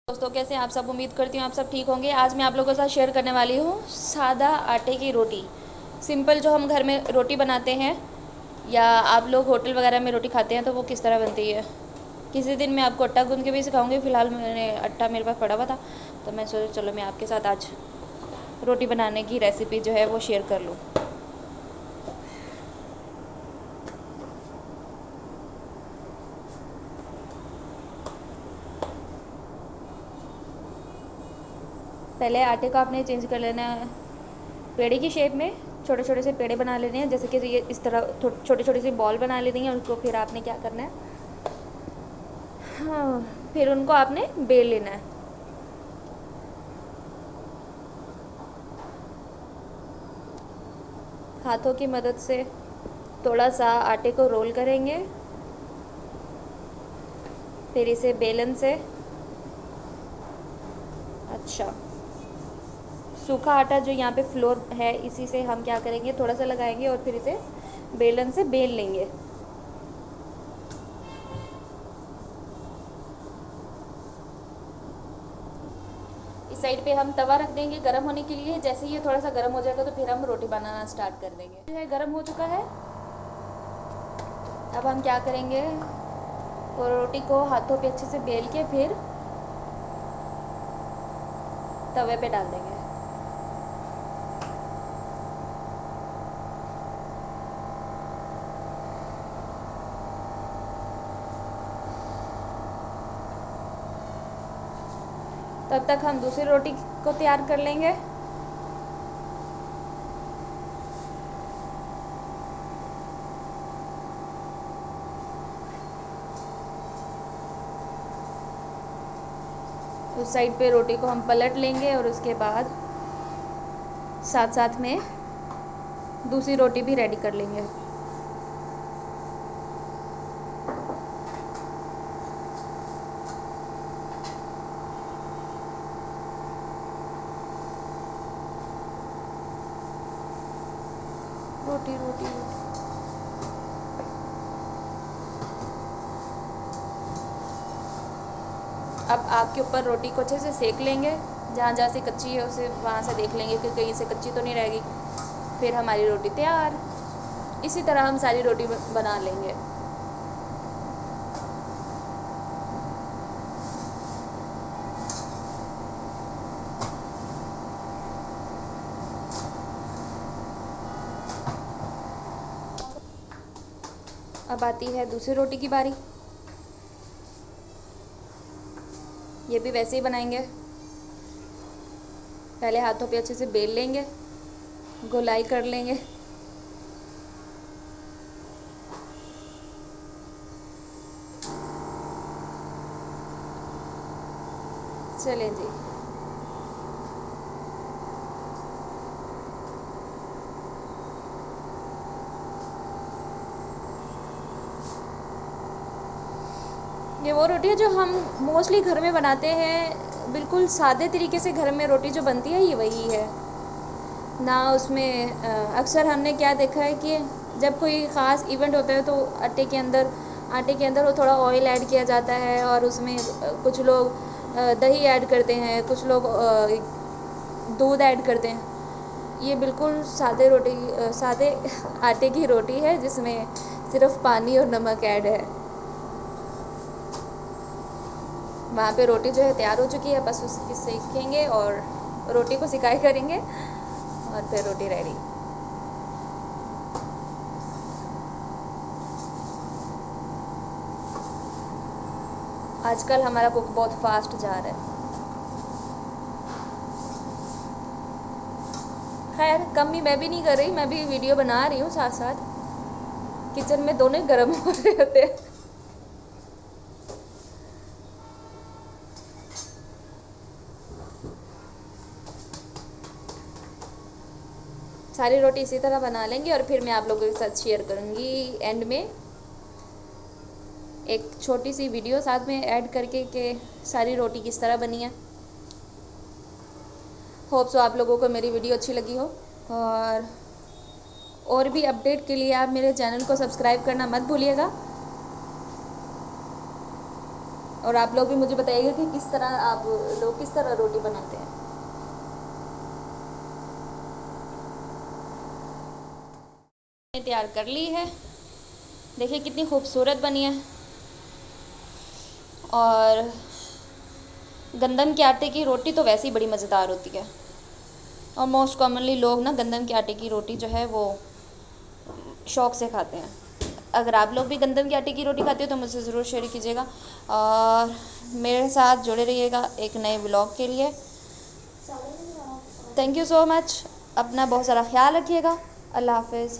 दोस्तों कैसे हैं आप सब। उम्मीद करती हूँ आप सब ठीक होंगे। आज मैं आप लोगों के साथ शेयर करने वाली हूँ सादा आटे की रोटी। सिंपल जो हम घर में रोटी बनाते हैं या आप लोग होटल वगैरह में रोटी खाते हैं तो वो किस तरह बनती है। किसी दिन मैं आपको आटा गूंद के भी सिखाऊंगी। फ़िलहाल मैंने आटा मेरे पास पड़ा हुआ था तो मैं सोचा चलो मैं आपके साथ आज रोटी बनाने की रेसिपी जो है वो शेयर कर लूँ। पहले आटे को आपने चेंज कर लेना है पेड़े की शेप में। छोटे छोटे से पेड़े बना लेने हैं, जैसे कि ये इस तरह छोटे छोटे से बॉल बना लेनी है। उनको फिर आपने क्या करना है, हाँ, फिर उनको आपने बेल लेना है। हाथों की मदद से थोड़ा सा आटे को रोल करेंगे, फिर इसे बेलन से, अच्छा, सूखा आटा जो यहाँ पे फ्लोर है इसी से हम क्या करेंगे, थोड़ा सा लगाएंगे और फिर इसे बेलन से बेल लेंगे। इस साइड पे हम तवा रख देंगे गर्म होने के लिए। जैसे ये थोड़ा सा गर्म हो जाएगा तो फिर हम रोटी बनाना स्टार्ट कर देंगे। गर्म हो चुका है। अब हम क्या करेंगे, और रोटी को हाथों पे अच्छे से बेल के फिर तवे पे डाल देंगे। तब तक हम दूसरी रोटी को तैयार कर लेंगे। उस साइड पे रोटी को हम पलट लेंगे और उसके बाद साथ साथ में दूसरी रोटी भी रेडी कर लेंगे। रोटी रोटी रोटी अब आग के ऊपर रोटी को अच्छे से सेक लेंगे। जहाँ जहाँ से कच्ची है उसे वहाँ से देख लेंगे कि कहीं से कच्ची तो नहीं रहेगी। फिर हमारी रोटी तैयार। इसी तरह हम सारी रोटी बना लेंगे। अब आती है दूसरी रोटी की बारी। ये भी वैसे ही बनाएंगे। पहले हाथों पे अच्छे से बेल लेंगे, गोलाई कर लेंगे। चलें जी। ये वो रोटी है जो हम मोस्टली घर में बनाते हैं। बिल्कुल सादे तरीके से घर में रोटी जो बनती है ये वही है ना। उसमें अक्सर हमने क्या देखा है कि जब कोई ख़ास इवेंट होता है तो आटे के अंदर वो थोड़ा ऑयल ऐड किया जाता है और उसमें कुछ लोग दही ऐड करते हैं, कुछ लोग दूध ऐड करते हैं। ये बिल्कुल सादे आटे की रोटी है जिसमें सिर्फ पानी और नमक ऐड है। वहाँ पे रोटी जो है तैयार हो चुकी है, बस उसकी सेकेंगे और रोटी को सिकाई करेंगे और फिर रोटी रेडी। आजकल हमारा कुक बहुत फास्ट जा रहा है। खैर कम ही मैं भी नहीं कर रही, मैं भी वीडियो बना रही हूँ साथ साथ। किचन में दोनों ही गर्म हो रहे होते हैं। सारी रोटी इसी तरह बना लेंगे और फिर मैं आप लोगों के साथ शेयर करूँगी एंड में एक छोटी सी वीडियो साथ में ऐड करके कि सारी रोटी किस तरह बनी है। होप सो आप लोगों को मेरी वीडियो अच्छी लगी हो। और भी अपडेट के लिए आप मेरे चैनल को सब्सक्राइब करना मत भूलिएगा। और आप लोग भी मुझे बताइएगा कि किस तरह आप लोग किस तरह रोटी बनाते हैं। तैयार कर ली है, देखिए कितनी खूबसूरत बनी है। और गंदम के आटे की रोटी तो वैसे ही बड़ी मज़ेदार होती है, और मोस्ट कॉमनली लोग ना गंदम के आटे की रोटी जो है वो शौक़ से खाते हैं। अगर आप लोग भी गंदम के आटे की रोटी खाते हो तो मुझसे ज़रूर शेयर कीजिएगा, और मेरे साथ जुड़े रहिएगा एक नए व्लॉग के लिए। Thank you so much. अपना बहुत सारा ख्याल रखिएगा। अल्लाह हाफ़िज़।